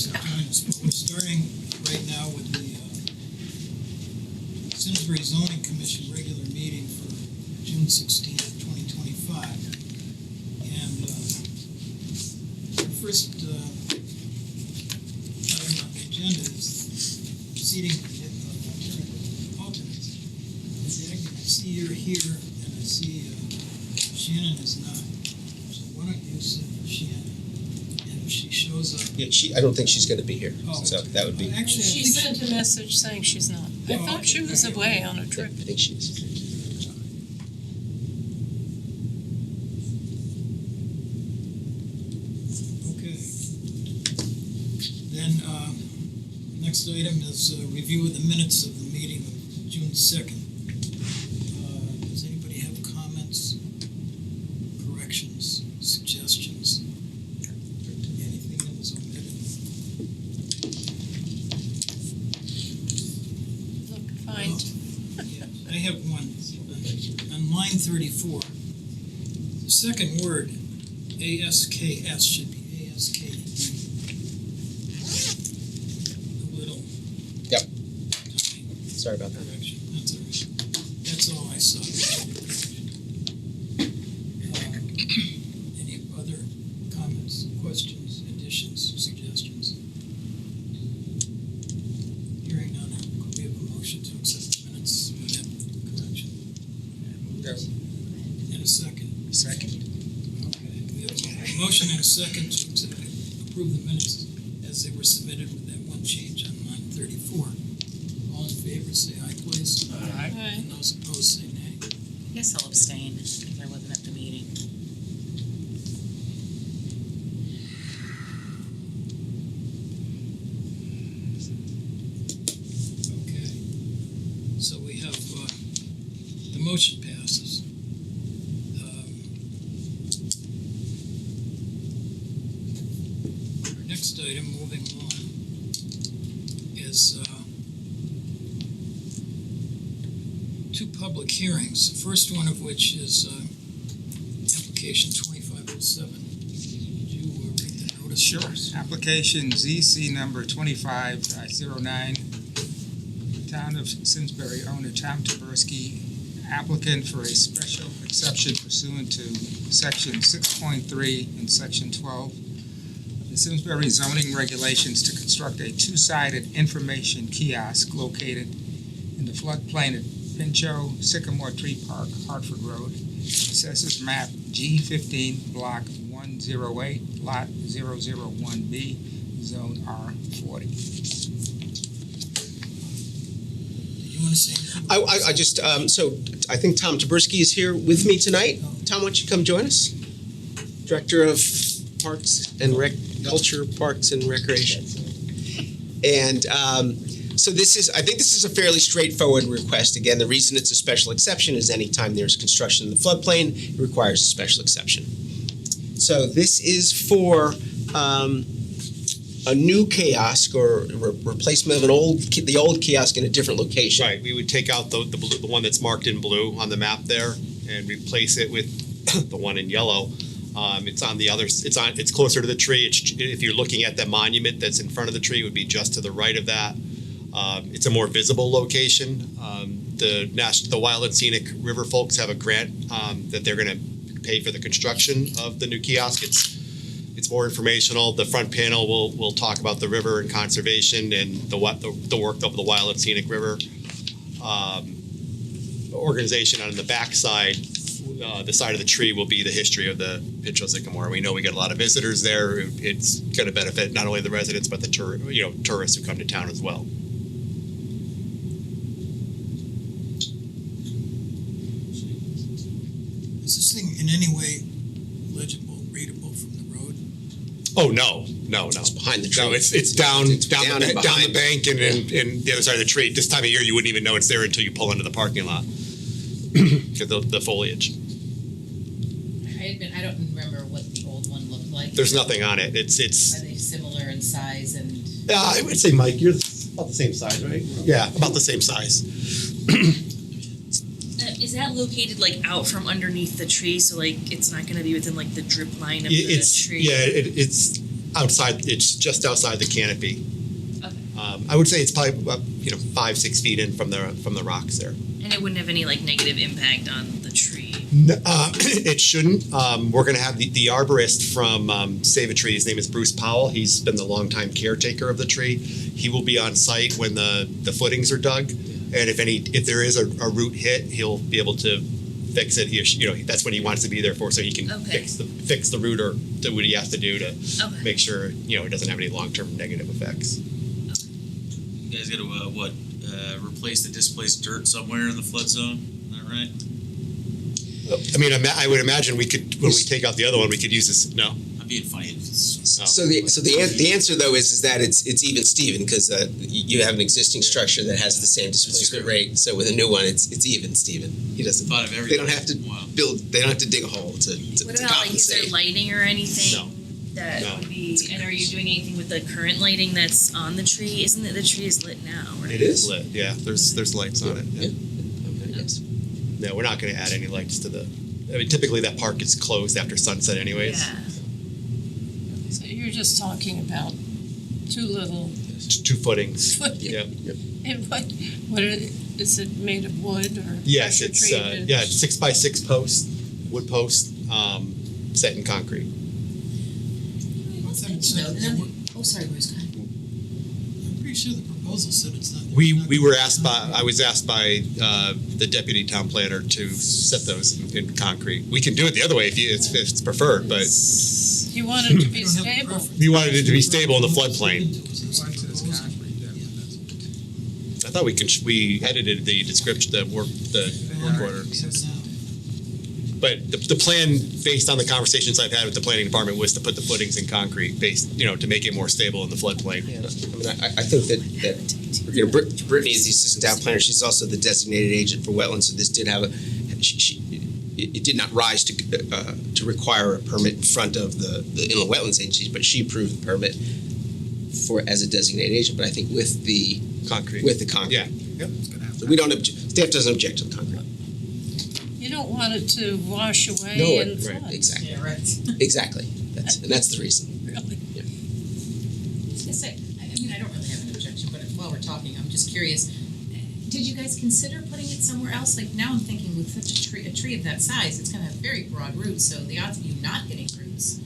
to join us. But we're starting right now with the Simsbury Zoning Commission regular meeting for June 16th, 2025. And the first item on the agenda is seating alternates. I see you're here, and I see Shannon is not. So why don't you sit for Shannon? And if she shows up... Yeah, I don't think she's going to be here, so that would be... Actually, She sent a message saying she's not. I thought she was away on a trip. I think she is. Okay. Then, next item is review of the minutes of the meeting of June 2nd. Does anybody have comments, corrections, suggestions? Anything that was omitted? Look, fine. Yeah, I have one. On line 34, the second word, ASKS, should be ASKE. A little Yep. tiny Sorry about that. correction. That's all right. That's all I saw. Any other comments, questions, additions, suggestions? Hearing none, could we have a motion to accept the minutes with that correction? And a second. Second. Okay, we have a motion and a second to approve the minutes as they were submitted with that one change on line 34. All in favor, say aye, please. Aye. And those opposed, say nay. Yes, I'll abstain because I wasn't at the meeting. Okay. So we have, the motion passes. Our next item, moving on, is two public hearings. The first one of which is application 2507. Did you read the notice? Sure. Application ZC number 25-09. Town of Simsbury, owner Tom Taberski, applicant for a special exception pursuant to section 6.3 and section 12 of the Simsbury zoning regulations to construct a two-sided information kiosk located in the floodplain at Pinchot Sycamore Tree Park, Hartford Road. Assessors map G15, block 108, lot 001B, zone R40. Did you want to say anything? I just, so I think Tom Taberski is here with me tonight. Tom, why don't you come join us? Director of Parks and Culture, Parks and Recreation. And so I think this is a fairly straightforward request. Again, the reason it's a special exception is anytime there's construction in the floodplain, it requires a special exception. So this is for a new kiosk or replacement of the old kiosk in a different location. Right, we would take out the one that's marked in blue on the map there and replace it with the one in yellow. It's on the other. It's closer to the tree. If you're looking at the monument that's in front of the tree, it would be just to the right of that. It's a more visible location. The Wild and Scenic River folks have a grant that they're going to pay for the construction of the new kiosk. It's more informational. The front panel will talk about the river and conservation and the work of the Wild and Scenic River organization. On the back side, the side of the tree will be the history of the Pinchot Sycamore. We know we get a lot of visitors there. It's going to benefit not only the residents but the tourists who come to town as well. Is this thing in any way legible, readable from the road? Oh no. It's behind the tree. No, it's down the bank and the other side of the tree. This time of year, you wouldn't even know it's there until you pull into the parking lot. the foliage. I don't remember what the old one looked like. There's nothing on it. It's. Are they similar in size and? I would say, Mike, you're about the same size, right? Yeah, about the same size. Is that located like out from underneath the tree, so like it's not going to be within like the drip line of the tree? Yeah, it's outside, it's just outside the canopy. Okay. I would say it's probably, 5-6 feet in from the rocks there. And it wouldn't have any like negative impact on the tree. No, it shouldn't. We're going to have the arborist from Save a Tree. His name is Bruce Powell. He's been the longtime caretaker of the tree. He will be on site when the footings are dug, and if there is a root hit, he'll be able to fix it. That's what he wants to be there for, so he can Okay. fix the root or do what he has to do to Okay. make sure it doesn't have any long-term negative effects. You guys gotta replace the displaced dirt somewhere in the flood zone, is that right? I mean, I would imagine we could, when we take out the other one, we could use this. No. I'm being funny. So the answer though is that it's even Steven, because you have an existing structure that has the same displacement rate. So with a new one, it's even Steven. He doesn't. Thought of They everything. don't have to Wow. They don't have to dig a hole to What to about like is there compensate. lighting or anything No. that No. would be? And are you doing anything with the current lighting that's on the tree? Isn't it the tree is lit now? Right? It is? Lit. Yeah, there's lights on it. Yeah. Yes. No, we're not going to add any lights to the. I mean, typically that park is closed after sunset, anyways. Yeah. So you're just talking about two little, Two footings. footings. Yeah. And is it made of wood or? Yes, pressure it's treated? it's 6x6 post, wood post, set in concrete. Sorry, Bruce, go ahead. I'm pretty sure the proposal said it's not. I was asked by the deputy town planner to set those in concrete. We can do it the other way if it's preferred, but You want it to I be don't have a stable. preference. we wanted it to be stable in the floodplain. One says concrete, I thought we edited the description, the work order. But the plan, based on the conversations I've had with the planning department, was to put the footings in concrete, to make it more stable in the floodplain. Yeah, I mean, I think that Brittany is the assistant town planner. She's also the designated agent for wetlands. So this did have it did not rise to require a permit in front of the inland wetlands agencies, but she approved the permit as a designated agent. But I think with the Concrete. concrete, Yeah. so we don't staff doesn't object to the concrete. You don't want it to wash away No, and right, flood. exactly, Yeah, right. exactly. That's the reason. Really? I was gonna say, I mean, I don't really have an objection, but while we're talking, I'm just curious. Did you guys consider putting it somewhere else? Like now I'm thinking with such a tree of that size, it's gonna have very broad roots, so the odds of you not getting roots.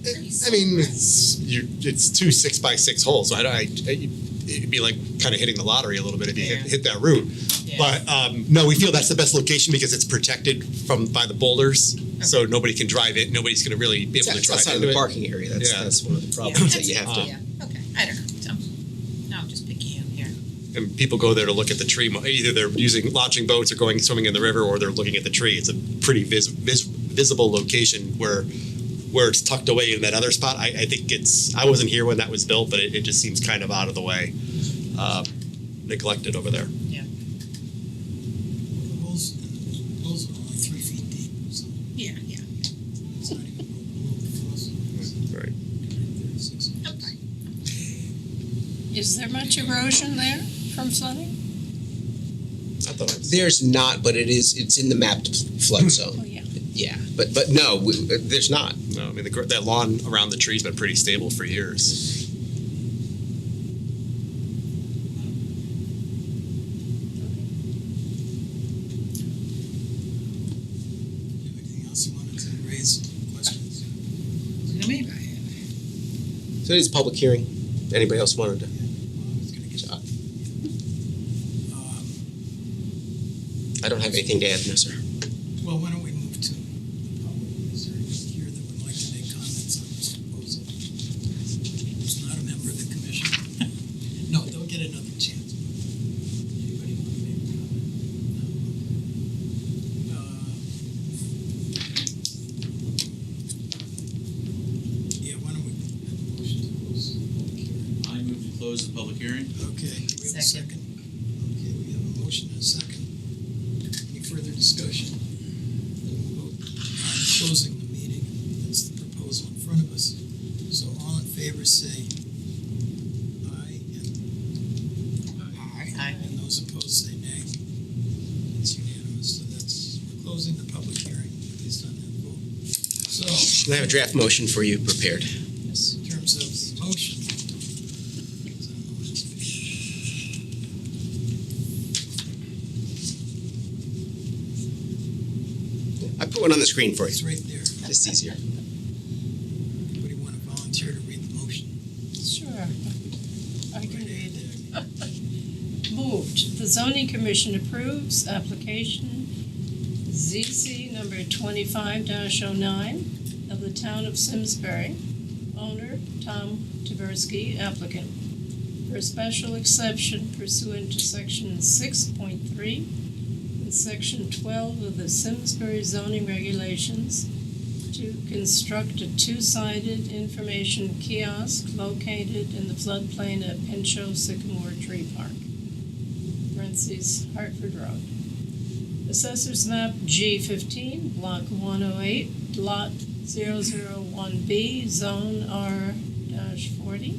I mean, it's two 6x6 holes, so it'd be like kind of hitting the lottery a little bit if you hit that route. Yeah. But no, we feel that's the best location because it's protected by the boulders, so nobody can drive it. Nobody's going to really be able to It's drive outside into the it. parking area. That's Yeah. that's one of the problems that you have to. Yeah, okay, I don't know. So, now I'm just picking you here. And people go there to look at the tree. Either they're launching boats or going swimming in the river, or they're looking at the tree. It's a pretty visible location where it's tucked away in that other spot. I think I wasn't here when that was built, but it just seems kind of out of the way, neglected over there. The holes are only 3 feet deep, so Yeah. it's not even a Right. 36. Okay. Is there much erosion there from flooding? I thought it was. There's not, but it's in the mapped flood zone. Oh, yeah. Yeah, but no, there's not. No, I mean that lawn around the tree's been pretty stable for years. Anything else you wanted to raise? Questions? So it is a public hearing. Anybody else wanted to? I was gonna get I don't have anything to add, no, sir. well, why don't we move to the public? Is there anyone here that would like to make comments on this proposal? Who's not a member of the commission? No, don't get another chance. Anybody want to make a comment? No. Yeah, why don't we have a motion to close the public hearing? I move to close the public hearing. Okay, do we have a Second. second? Okay, we have a motion and a second. Any further discussion? Then we'll vote on closing the meeting. That's the proposal in front of us. So all in favor say aye, Aye. and those opposed say nay. It's unanimous, so we're closing the public hearing based on that vote. So, I have a draft motion for you prepared. in terms of put one on the screen for you. It's right there. It's easier. Anybody want to volunteer to read the motion? Sure. I can read it. Moved, the zoning commission approves application ZC number 25-09 of the town of Simsbury, owner Tom Tversky, applicant, for a special exception pursuant to section 6.3 and section 12 of the Simsbury zoning regulations to construct a two-sided information kiosk located in the floodplain at Pinchot Sycamore Tree Park, parentheses, Hartford Road. Assessors map G15, block 108, lot 001B, zone R-40,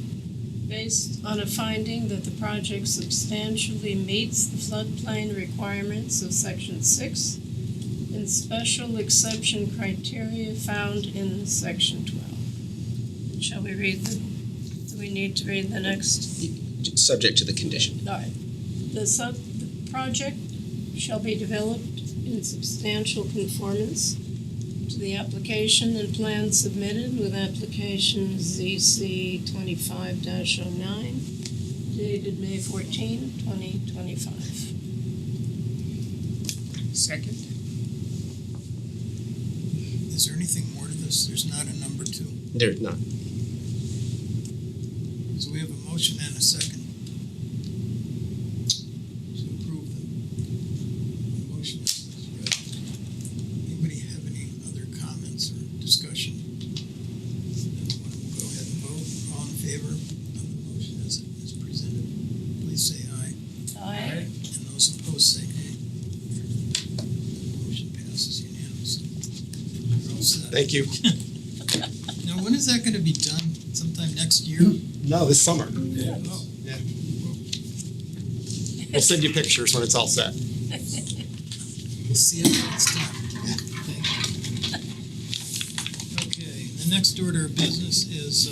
based on a finding that the project substantially meets the floodplain requirements of section 6 and special exception criteria found in section 12. Shall we read do we need to read the next? Subject to the condition. All right. The project shall be developed in substantial conformance to the application and plan submitted with application ZC 25-09 dated May 14, 2025. Second. Is there anything more to this? There's not a number 2. There's not. So we have a motion and a second to approve the motion as read. Anybody have any other comments or discussion? Then we'll go ahead and vote. All in favor of the motion as it is presented, please say aye. Aye. And those opposed say nay. Motion passes unanimously. You're all set. Thank you. Now, when is that going to be done? Sometime next year? No, this summer. Yeah. Oh. Yeah. We'll send you pictures when it's all set. We'll see it when it's done. Thank you. Okay, the next order of business is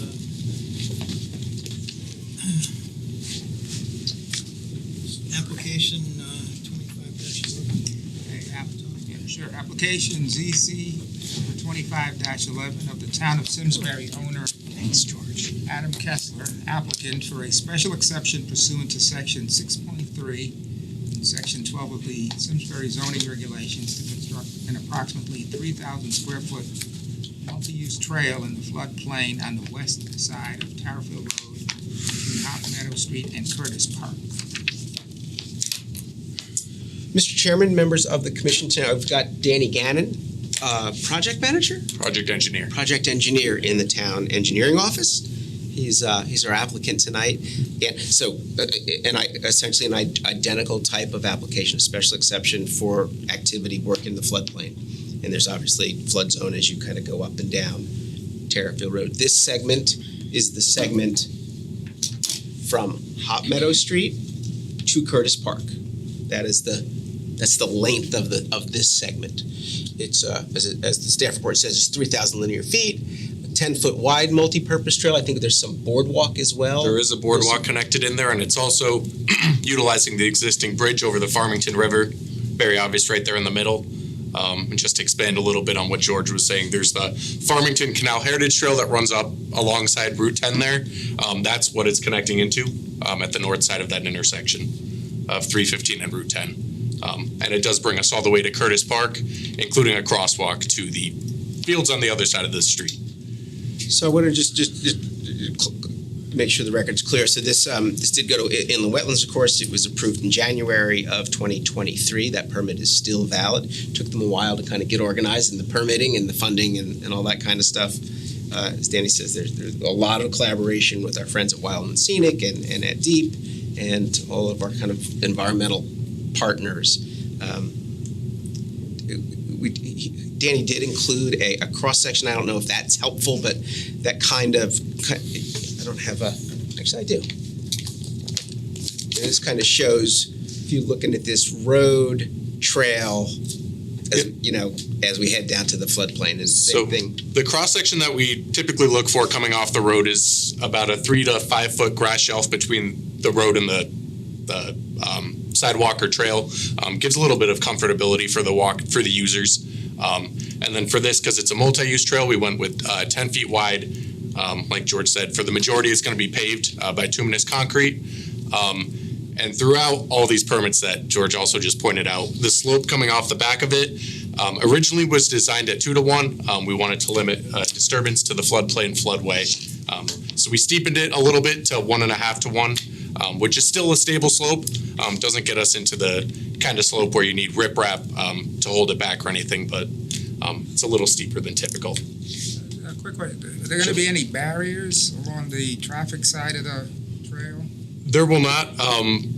application 25-11. Sure. Application ZC number 25-11 of the town of Simsbury, owner Thanks, George. Adam Kessler, applicant for a special exception pursuant to section 6.3 and section 12 of the Simsbury zoning regulations to construct an approximately 3,000 square foot multi-use trail in the floodplain on the west side of Tarrfield Road between Hop Meadow Street and Curtis Park. Mr. Chairman, members of the commission tonight, I've got Danny Gannon, project manager? Project engineer. Project engineer in the town engineering office. He's our applicant tonight. Yeah, so, essentially an identical type of application, a special exception for activity work in the floodplain. And there's obviously flood zone as you kind of go up and down Tarrfield Road. This segment is the segment from Hop Meadow Street to Curtis Park. That's the length of this segment. It's as the staff report says, it's 3,000 linear feet, a 10-foot wide multi-purpose trail. I think there's some boardwalk as well. There is a boardwalk connected in there, and it's also utilizing the existing bridge over the Farmington River. Very obvious right there in the middle. And just to expand a little bit on what George was saying, there's the Farmington Canal Heritage Trail that runs up alongside Route 10 there. That's what it's connecting into at the north side of that intersection of 315 and Route 10. And it does bring us all the way to Curtis Park, including a crosswalk to the fields on the other side of the street. So I want to just make sure the record's clear. So this did go to inland wetlands, of course. It was approved in January of 2023. That permit is still valid. It took them a while to kind of get organized in the permitting and the funding and all that kind of stuff. As Danny says, there's a lot of collaboration with our friends at Wild and Scenic and at Deep and all of our kind of environmental partners. Danny did include a cross-section. I don't know if that's helpful, but that kind of, I don't have a, actually I do. And this kind of shows, if you're looking at this road, trail, as, as we head down to the floodplain, is the same thing. The cross-section that we typically look for coming off the road is about a 3 to 5 foot grass shelf between the road and the sidewalk or trail. Gives a little bit of comfortability for the users. And then for this, because it's a multi-use trail, we went with 10 feet wide. Like George said, for the majority, it's going to be paved bituminous concrete. And throughout all these permits that George also just pointed out, the slope coming off the back of it originally was designed at 2-to-1. We wanted to limit disturbance to the floodplain floodway. So we steepened it a little bit to 1.5-to-1, which is still a stable slope. Doesn't get us into the kind of slope where you need riprap to hold it back or anything, but it's a little steeper than typical. A quick question, are there gonna be any barriers along the traffic side of the trail? There will not.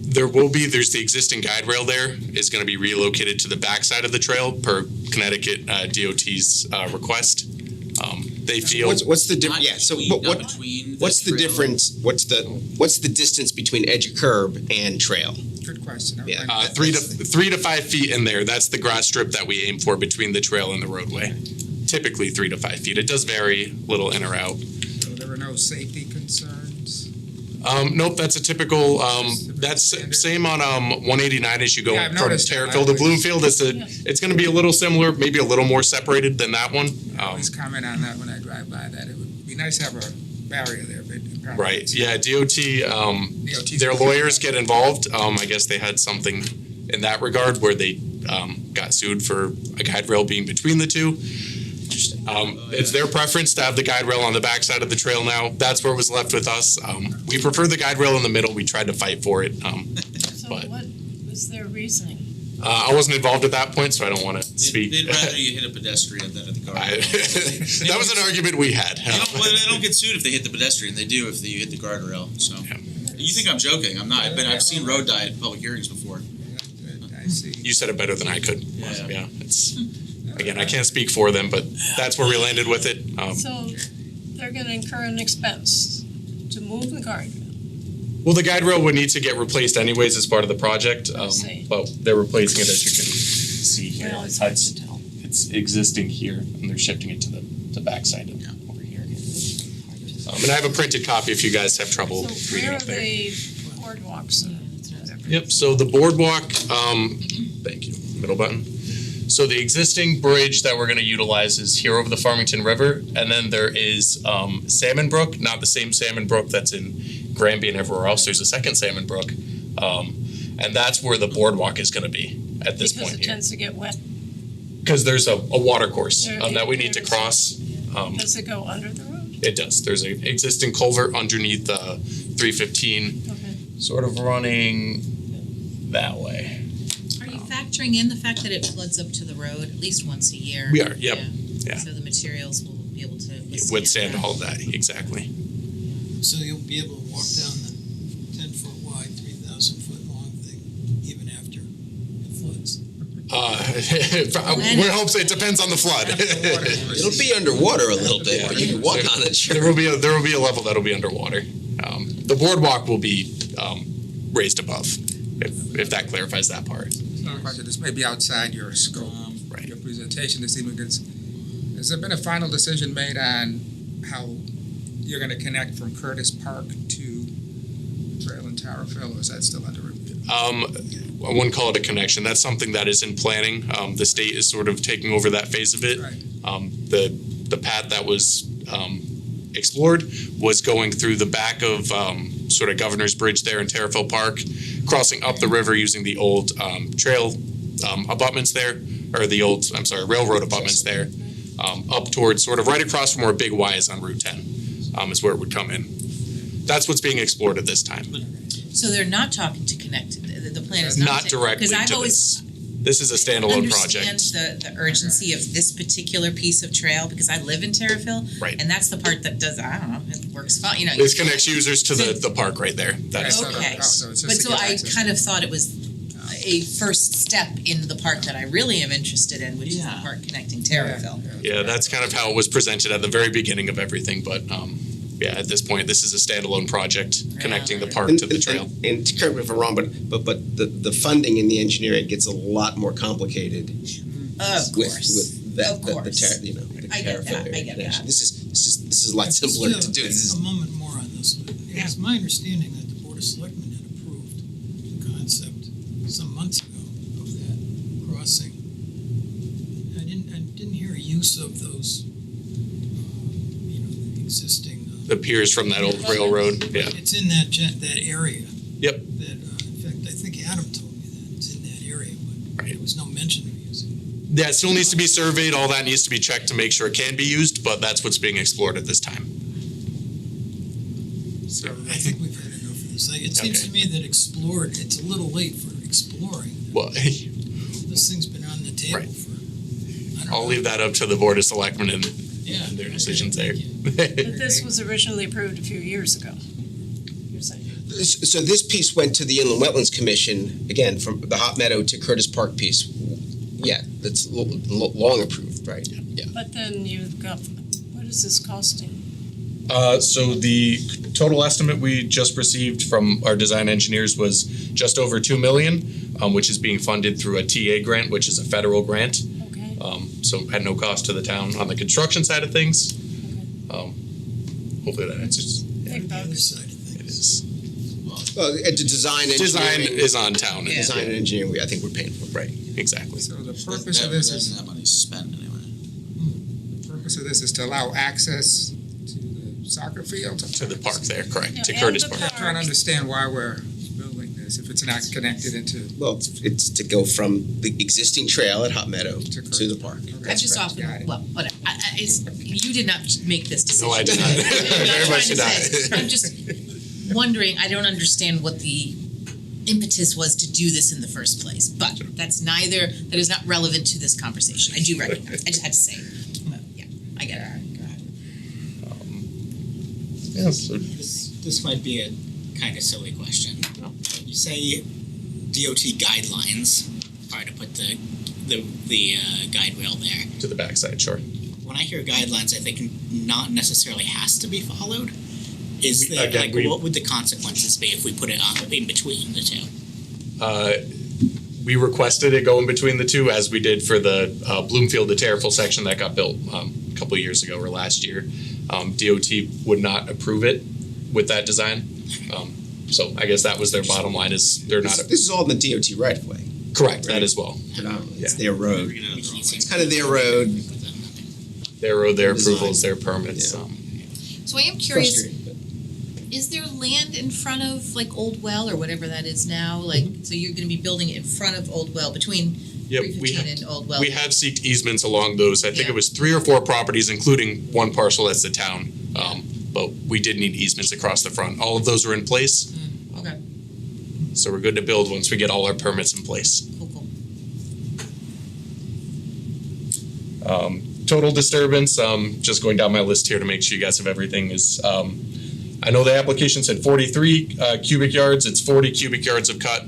There will be. There's the existing guide rail there is going to be relocated to the backside of the trail per Connecticut DOT's request. They feel What's the Not difference? Yeah. So between- not what? between What's the trail and- difference? What's the distance between edge of curb and trail? Good question. Yeah. 3 to 5 feet in there. That's the grass strip that we aim for between the trail and the roadway. Typically 3 to 5 feet. It does vary a little in or out. So there were no safety concerns? Nope, that's a typical. That's same on 189 as you go Yeah, I've from noticed that. Terrifield to Bloomfield. It's going to be a little similar, maybe a little more separated than that one. I always comment on that when I drive by, that it would be nice to have a barrier there, but apparently Right. it's- Yeah. DOT. DOT's Their lawyers get involved. I guess they had something in that regard where they got sued for a guide rail being between the two. It's their preference to have the guide rail on the backside of the trail now. That's where it was left with us. We prefer the guide rail in the middle. We tried to fight for it. So But- what was their reasoning? I wasn't involved at that point, so I don't want to speak. They'd rather you hit a pedestrian than at the car. That was an argument we had. They don't get sued if they hit the pedestrian. They do if you hit the guardrail. So you think I'm joking? I'm not. I've seen road die at public hearings before. I see. You said it better than I could. Yeah. It's again, I can't speak for them, but that's where we landed with it. So they're gonna incur an expense to move the guardrail. Well, the guide rail would need to get replaced anyways as part of the project, see. but they're replacing it as you can see here. Well, it's hard to tell. It's existing here, and they're shifting it to the backside of over here. And I have a printed copy if you guys have trouble So reading where are up there. the boardwalks and whatever? Yep, so the boardwalk, thank you, middle button. So the existing bridge that we're gonna utilize is here over the Farmington River, and then there is Salmon Brook, not the same Salmon Brook that's in Granby and everywhere else. There's a second Salmon Brook, and that's where the boardwalk is gonna be at this Because point it here. tends to get wet. Because there's a water course There- that we need to there's- cross. Does it go under the road? It does. There's an existing culvert underneath 315, Okay. sort of running that way. Are you factoring in the fact that it floods up to the road at least once a year? We are, yep. Yeah. So the materials will be able to Withstand all of that, exactly. So you'll be able to walk down the 10-foot wide, 3,000-foot long thing even after it floods. We're hoping it depends on the flood. It'll be underwater a little bit, but you can walk on it. Sure. There will be a level that'll be underwater. The boardwalk will be raised above, if that clarifies that part. Another question, this may be outside your scope, Right. your presentation this evening. Has there been a final decision made on how you're gonna connect from Curtis Park to the trail in Tarryville, or is that still under review? I wouldn't call it a connection. That's something that is in planning. The state is sort of taking over that phase of it. Right. The path that was explored was going through the back of sort of Governor's Bridge there in Terrifield Park, crossing up the river using the old trail abutments there, or the old, railroad abutments there, up towards sort of right across from where Big Y is on Route 10, is where it would come in. That's what's being explored at this time. So they're not talking to connect, the plan is Not to. directly Because I've to always this is a standalone project. understand the urgency of this particular piece of trail, because I live in Terrifield. Right. And that's the part that does, I don't know, it works fine, you know. This connects users to the park right there. That's Right, so Okay, so it's just but to so get I access. kind of thought it was a first step into the part that I really am interested in, which is the part connecting Terrifield. Yeah, that's kind of how it was presented at the very beginning of everything, but yeah, at this point, this is a standalone project connecting the park to the trail. And correct me if I'm wrong, but the funding and the engineering gets a lot more complicated Of with course. that Of course. the I get that, Tarryville area I get connection. that. This is a lot simpler to do. This is A moment more on this. It's my understanding that the Board of Selectmen had approved the concept some months ago of that crossing. I didn't hear a use use of those, the existing. The piers from that old railroad, yeah. It's in that area. Yep. That, in fact, I think Adam told me that it's in that area, but Right. there was no mention of using it. Yeah, it still needs to be surveyed, all that needs to be checked to make sure it can be used, but that's what's being explored at this time. So I think we've had enough of this. It seems to me that it's a little late for exploring. Well, This thing's been on the table Right. for, I don't know. I'll leave that up to the Board of Selectmen and Yeah. their decisions there. But this was originally approved a few years ago, you're saying? So this piece went to the Inland Wetlands Commission, again, from the Hot Meadow to Curtis Park piece. Yeah, that's long approved, right? Yeah. But then you've got, what is this costing? So the total estimate we just received from our design engineers was just over 2 million, which is being funded through a TA grant, which is a federal grant. Okay, So at no cost to the town on the construction side of things. Hopefully that answers. big The other bucks. side of things. It is. Well, the design Design engineering. is on town. Design and engineering, I think we're paying for, right? Exactly. So the That- purpose of that- this that- is, That money's spent anyway. the purpose of this is to allow access to the soccer field? To the park there, correct, to Yeah, Curtis and the Park. I'm trying to understand why we're building this, if it's not connected into. Well, it's to go from the existing trail at Hot Meadow To to the park. Okay. I've just Correct. often, Got it. well, whatever, you did not make this decision. No, I did not. I'm Very not much trying to did not. say- I'm just wondering, I don't understand what the impetus was to do this in the first place, but that is not relevant to this conversation. I do recognize, I just had to say, yeah, I get it. Yeah, so This might be a kind of silly question. You say DOT guidelines are to put the guide rail there. to the backside, sure. When I hear guidelines, I think not necessarily has to be followed. Is there Again, what would the consequences be if we put it on in between the two? We requested it go in between the two, as we did for the Bloomfield to Terriffill section that got built a couple of years ago or last year. DOT would not approve it with that design. So I guess that was their bottom line, is they're not, This is all in the DOT right of way. correct, that as well. It's their road. It's It's kind of their road. Their road, their Design. approvals, their permits. Yeah. So I am curious, Frustrating, but- is there land in front of like Old Well or whatever that is now? Like, so you're gonna be building it in front of Old Well, between Yep, 315 and Old Well? we have seeked easements along those. I think Yeah. it was 3 or 4 properties, including one parcel that's the town. But we did need easements across the front. All of those were in place, Okay, so we're good to build once we get all our permits in place. cool. Total disturbance, just going down my list here to make sure you guys have everything, is I know the application said 43 cubic yards. It's 40 cubic yards of cut.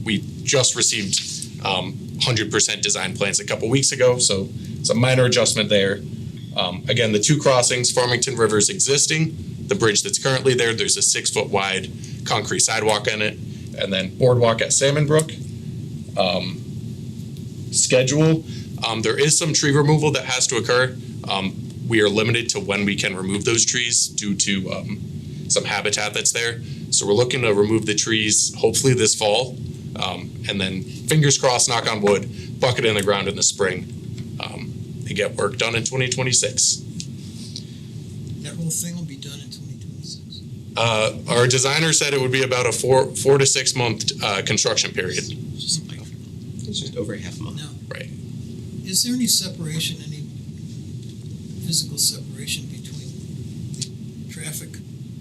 We just received 100% design plans a couple weeks ago, so it's a minor adjustment there. Again, the 2 crossings, Farmington River is existing. The bridge that's currently there, there's a 6-foot wide concrete sidewalk in it, and then boardwalk at Salmon Brook. Schedule, there is some tree removal that has to occur. We are limited to when we can remove those trees due to some habitat that's there. So we're looking to remove the trees hopefully this fall, and then fingers crossed, knock on wood, bucket in the ground in the spring, and get work done in 2026. That whole thing will be done in 2026. Our designer said it would be about a 4 to 6 month construction period. It's just over half a month. Now, Right. is there any separation, any physical separation between the traffic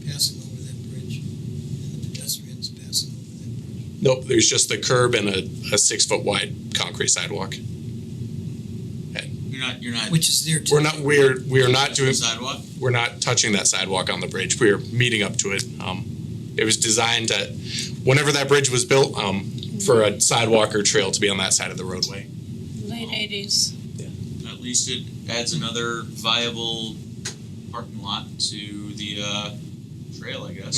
passing over that bridge and the pedestrians passing over that bridge? Nope, there's just the curb and a 6-foot wide concrete sidewalk. You're not. Which is there too. We are not doing, Sidewalk? we're not touching that sidewalk on the bridge. We are meeting up to it. It was designed to, whenever that bridge was built, for a sidewalk or trail to be on that side of the roadway. Late 80s. At least it adds another viable parking lot to the trail, I guess.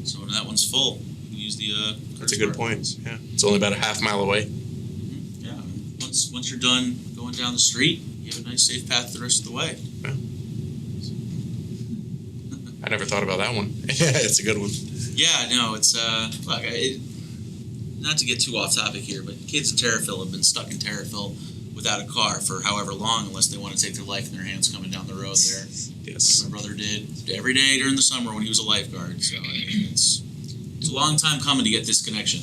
So when that one's full, you can use the. That's a good point, yeah. It's only about a half mile away. Yeah, I mean, once you're done going down the street, you have a nice safe path the rest of the way. I never thought about that one. It's a good one. Yeah, no, it's look, not to get too off topic here, but kids in Terriffill have been stuck in Terriffill without a car for however long, unless they want to take their life in their hands coming down the road there. Yes. My brother did every day during the summer when he was a lifeguard. So I mean, it's a long time coming to get this connection.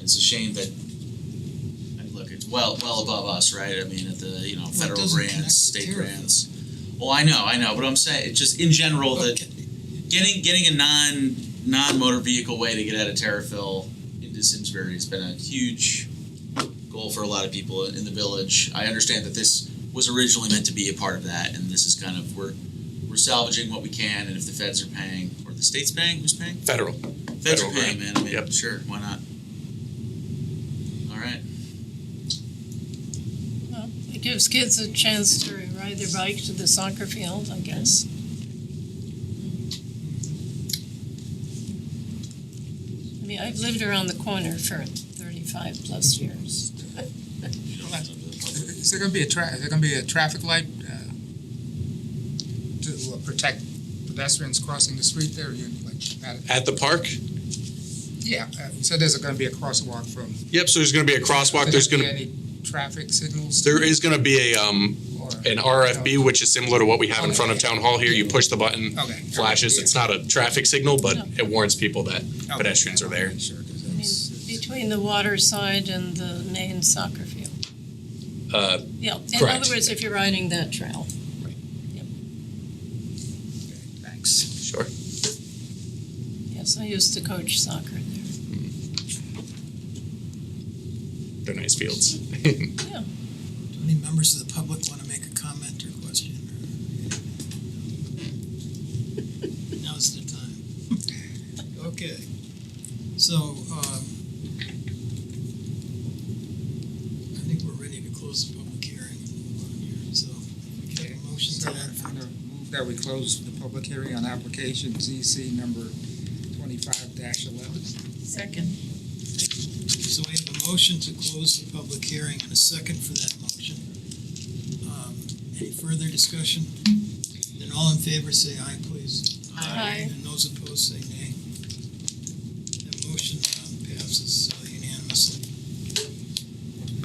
It's a shame that. Look, it's well above us, right? I mean, at the federal doesn't grants, connect to state Terriffill. grants. Well, I know, but I'm saying it's just in general that getting a non-motor vehicle way to get out of Terriffill into Simsbury has been a huge goal for a lot of people in the village. I understand that this was originally meant to be a part of that, and this is kind of we're salvaging what we can, and if the feds are paying or the state's paying, who's paying? Federal. Feds Federal are paying, grant. man. I mean, Yep. sure, why not? All right. Well, it gives kids a chance to ride their bike to the soccer field, I guess. I mean, I've lived around the corner for 35 plus years. Is there gonna be a traffic light to protect pedestrians crossing the street there? At the park? Yeah, so there's gonna be a crosswalk from. Yep, so there's gonna be a crosswalk, there's Be gonna, any traffic signals? there is gonna be Or- an RFB, which is similar to what we have in front of Town Hall here. You push the button, Okay. flashes. It's not a traffic signal, but No. it warns people that Okay, pedestrians are there. Sure, 'cause I mean, it's- between the water side and the main soccer field. Yeah, in Correct. other words, if you're riding that trail. Thanks. Sure. Yes, I used to coach soccer there. They're nice fields. Do any members of the public want to make a comment or question? Now's the time. Okay. So, I think we're ready to close the public hearing and move on here. So, we can have a motion to So that I'm effect. gonna move that we close the public hearing on application ZC number 25-11. Second. So we have a motion to close the public hearing and a second for that motion. Any further discussion? Then all in favor say aye, please. Aye. And those opposed say nay. That motion passes unanimously.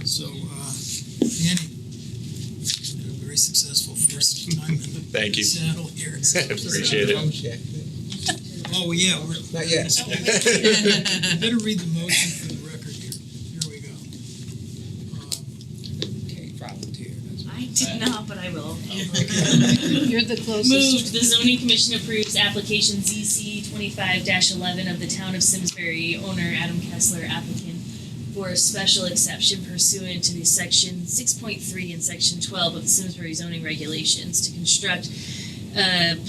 So, Danny, you had a very successful first time in Thank you. the saddle here. Appreciate it. Oh, yeah, we're. Not yet. Better read the motion for the record here. Here we go. Kate volunteered. I did not, but I will. You're the closest. Moved, the zoning commission approves application ZC 25-11 of the town of Simsbury, owner Adam Kessler, applicant for a special exception pursuant to the section 6.3 and section 12 of the Simsbury zoning regulations to construct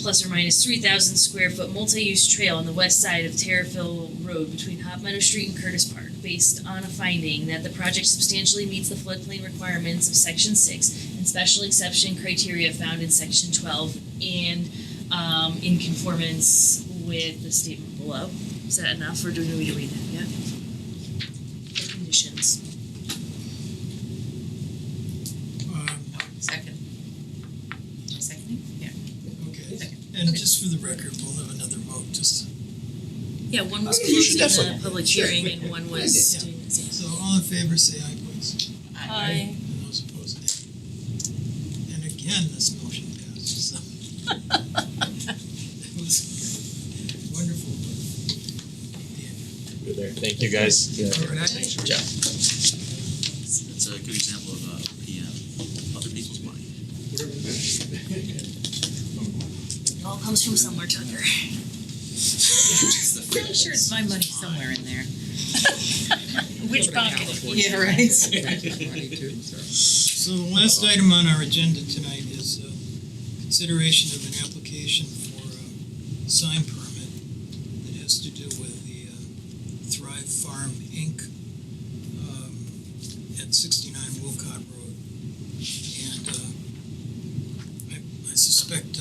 plus or minus 3,000 square foot multi-use trail on the west side of Terriffill Road between Hop Meadow Street and Curtis Park, based on a finding that the project substantially meets the floodplain requirements of section 6 and special exception criteria found in section 12 and in conformance with the statement below. Is that enough, or do we need to read that yet? The conditions. Second. Am I seconding? Yeah. Okay, and just for the record, we'll have another vote, just, Yeah, one was You should closing definitely- the public sure. hearing and one was Yeah. doing the same. so all in favor say aye, please. Aye. And those opposed, nay. And again, this motion passes, so. That was wonderful. You're there. Thank you, guys. Thanks, Jeff. That's a good example of PM, other people's money. It all comes from somewhere, Tucker. Pretty sure it's my money somewhere in there. Which pocket? Yeah, right. So the last item on our agenda tonight is consideration of an application for a sign permit that has to do with the Thrive Farm Inc. At 69 Wilcott Road. And I suspect,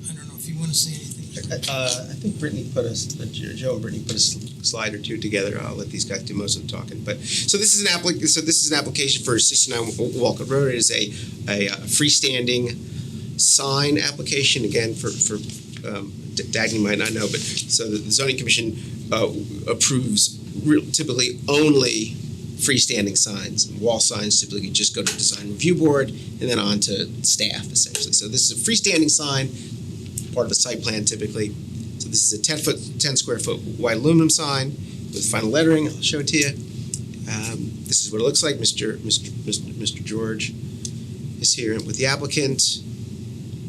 I don't know if you want to say anything. I think Brittany put us, Joe and Brittany put a slide or two together. I'll let these guys do most of the talking. But so this is an application for 69 Walcott Road. It is a freestanding sign application. Again, for Dagny might not know, but so the zoning commission approves typically only freestanding signs. Wall signs typically just go to design review board and then on to staff, essentially. So this is a freestanding sign, part of a site plan typically. So this is a 10 square foot wide aluminum sign with final lettering. I'll show it to you. This is what it looks like. Mr. George is here with the applicant.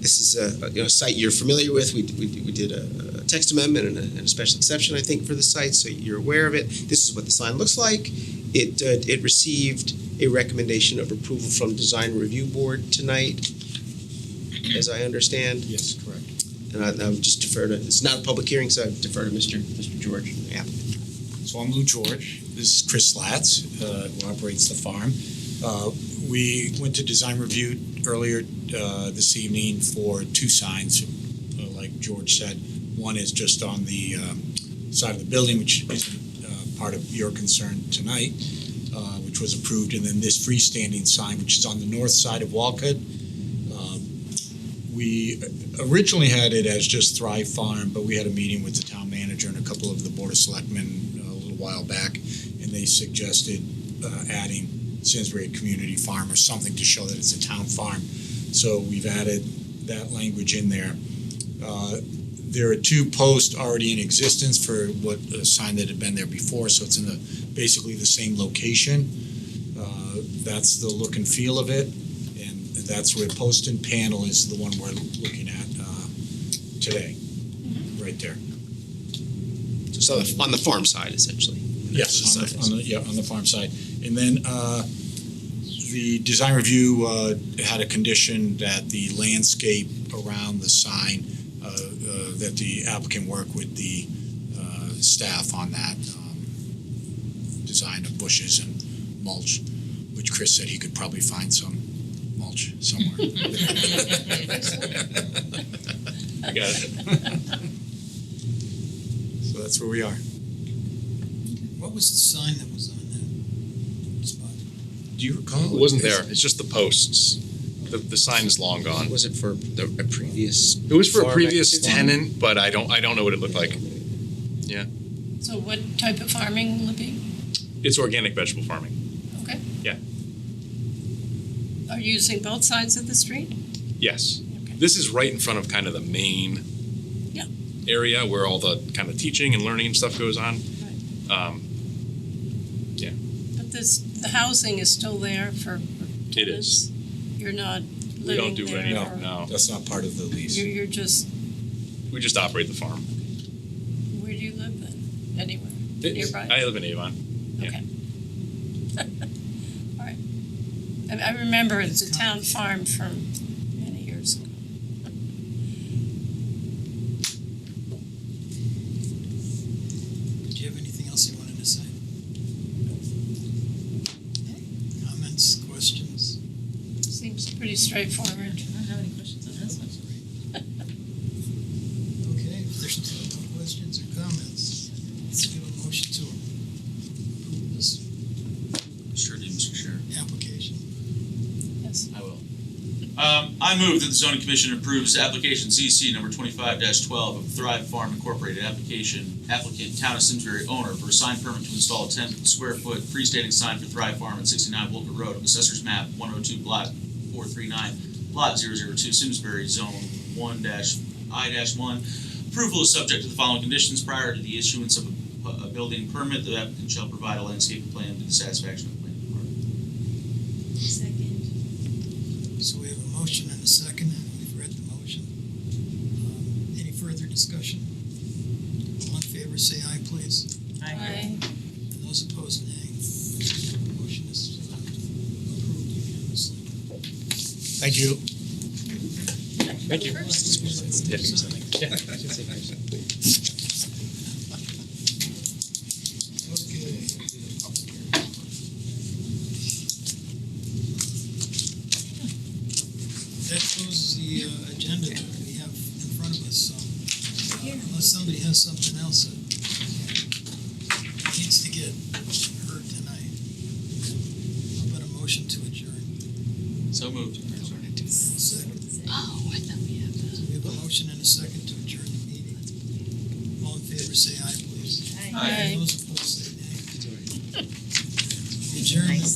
This is a site you're familiar with. We did a text amendment and a special exception, I think, for the site, so you're aware of it. This is what the sign looks like. It received a recommendation of approval from Design Review Board tonight, as I understand. Yes, correct. And I would just defer to, it's not a public hearing, so I defer to Mr. George, the applicant. So I'm Lou George. This is Chris Slatz, who operates the farm. We went to design review earlier this evening for two signs, like George said. One is just on the side of the building, which isn't part of your concern tonight, which was approved, and then this freestanding sign, which is on the north side of Walcott. We originally had it as just Thrive Farm, but we had a meeting with the town manager and a couple of the Board of Selectmen a little while back, and they suggested adding Simsbury Community Farm or something to show that it's a town farm. So we've added that language in there. There are two posts already in existence for what a sign that had been there before, so it's in basically the same location. That's the look and feel of it, and that's where post and panel is the one we're looking at today, right there. So on the farm side, essentially. Yes, on the farm side. And then the design review had a condition that the landscape around the sign, that the applicant work with the staff on that design of bushes and mulch, which Chris said he could probably find some mulch somewhere. I got it. So that's where we are. What was the sign that was on that spot? Do you recall? It wasn't there. It's just the posts. The sign is long gone. Was it for a previous? It was for a farm previous activity? tenant, but I don't know what it looked like. So what type of farming will it be? It's organic vegetable farming. Okay. Yeah. Are you using both sides of the street? Yes. Okay. This is right in front of kind of the main area where all the kind of teaching and learning and stuff goes on. Right. But the housing is still there for tenants? It is. You're not We living don't do there? any. or- No. That's not part of the lease. You're just, We just operate the farm. where do you live then? Anywhere? Nearby? I live in Avon. Yeah. Okay. All right. I remember it's a town farm from many years ago. Did you have anything else you wanted to say? Comments, questions? Seems pretty straightforward. I don't have any questions on this one. Okay, if there's no questions or comments, let's give a motion to approve this Sure do, Mr. Chair. application. Yes. I will. I move that the zoning commission approves application ZC number 25-12 of Thrive Farm Incorporated applicant Town of Simsbury owner for a sign permit to install a 10 square foot freestanding sign for Thrive Farm at 69 Wolcott Road, Assessor's Map 102 Block 439, Lot 002, Simsbury, Zone 1-I-1. Approval is subject to the following conditions. Prior to the issuance of a building permit, the applicant shall provide a landscape plan to the satisfaction of the planning department. Second. So we have a motion and a second, and we've read the motion. Any further discussion? All in favor, say aye, please. Aye. And those opposed, nay. Motion is approved unanimously. Thank you. Thank you. Okay. That closes the agenda that we have in front of us, so unless somebody has something else that needs to get heard tonight, how about a motion to adjourn? So moved. Second. Oh, I thought we had So we have a motion and a second to adjourn the meeting. All in favor, say aye, please. Aye. Those opposed, say nay.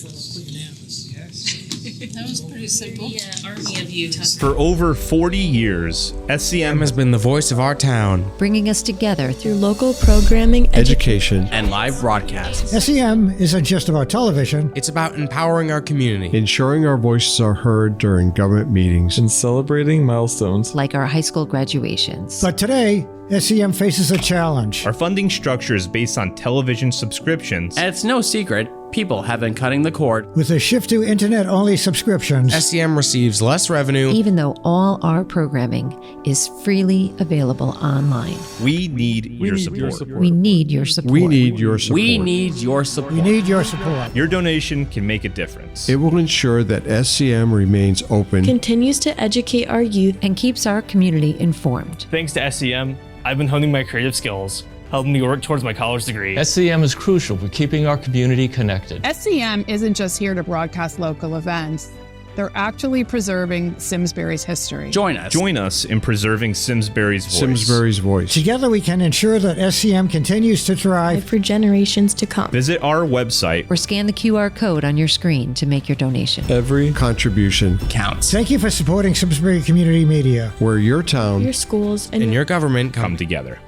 Unanimous. Yes. That was pretty simple. Army of you, Tucker. For over 40 years, SCM has been the voice of our town, bringing us together through local programming, education, and live broadcasts. SEM isn't just about television. It's about empowering our community, ensuring our voices are heard during government meetings, and celebrating milestones like our high school graduations. But today, SEM faces a challenge. Our funding structure is based on television subscriptions, and it's no secret people have been cutting the cord. With a shift to internet-only subscriptions, SEM receives less revenue, even though all our programming is freely available online. We need your support. We need your support. we need your support. We need your support. we need your support. Your donation can make a difference. It will ensure that SCM remains open, continues to educate our youth, and keeps our community informed. Thanks to SEM, I've been honing my creative skills, helping me work towards my college degree. SCM is crucial for keeping our community connected. SCM isn't just here to broadcast local events. They're actually preserving Simsbury's history. Join us in preserving Simsbury's voice. Simsbury's voice. Together we can ensure that SCM continues to thrive for generations to come. Visit our website or scan the QR code on your screen to make your donation. Every contribution counts. Thank you for supporting Simsbury Community Media, where your town, your schools, and your government come together.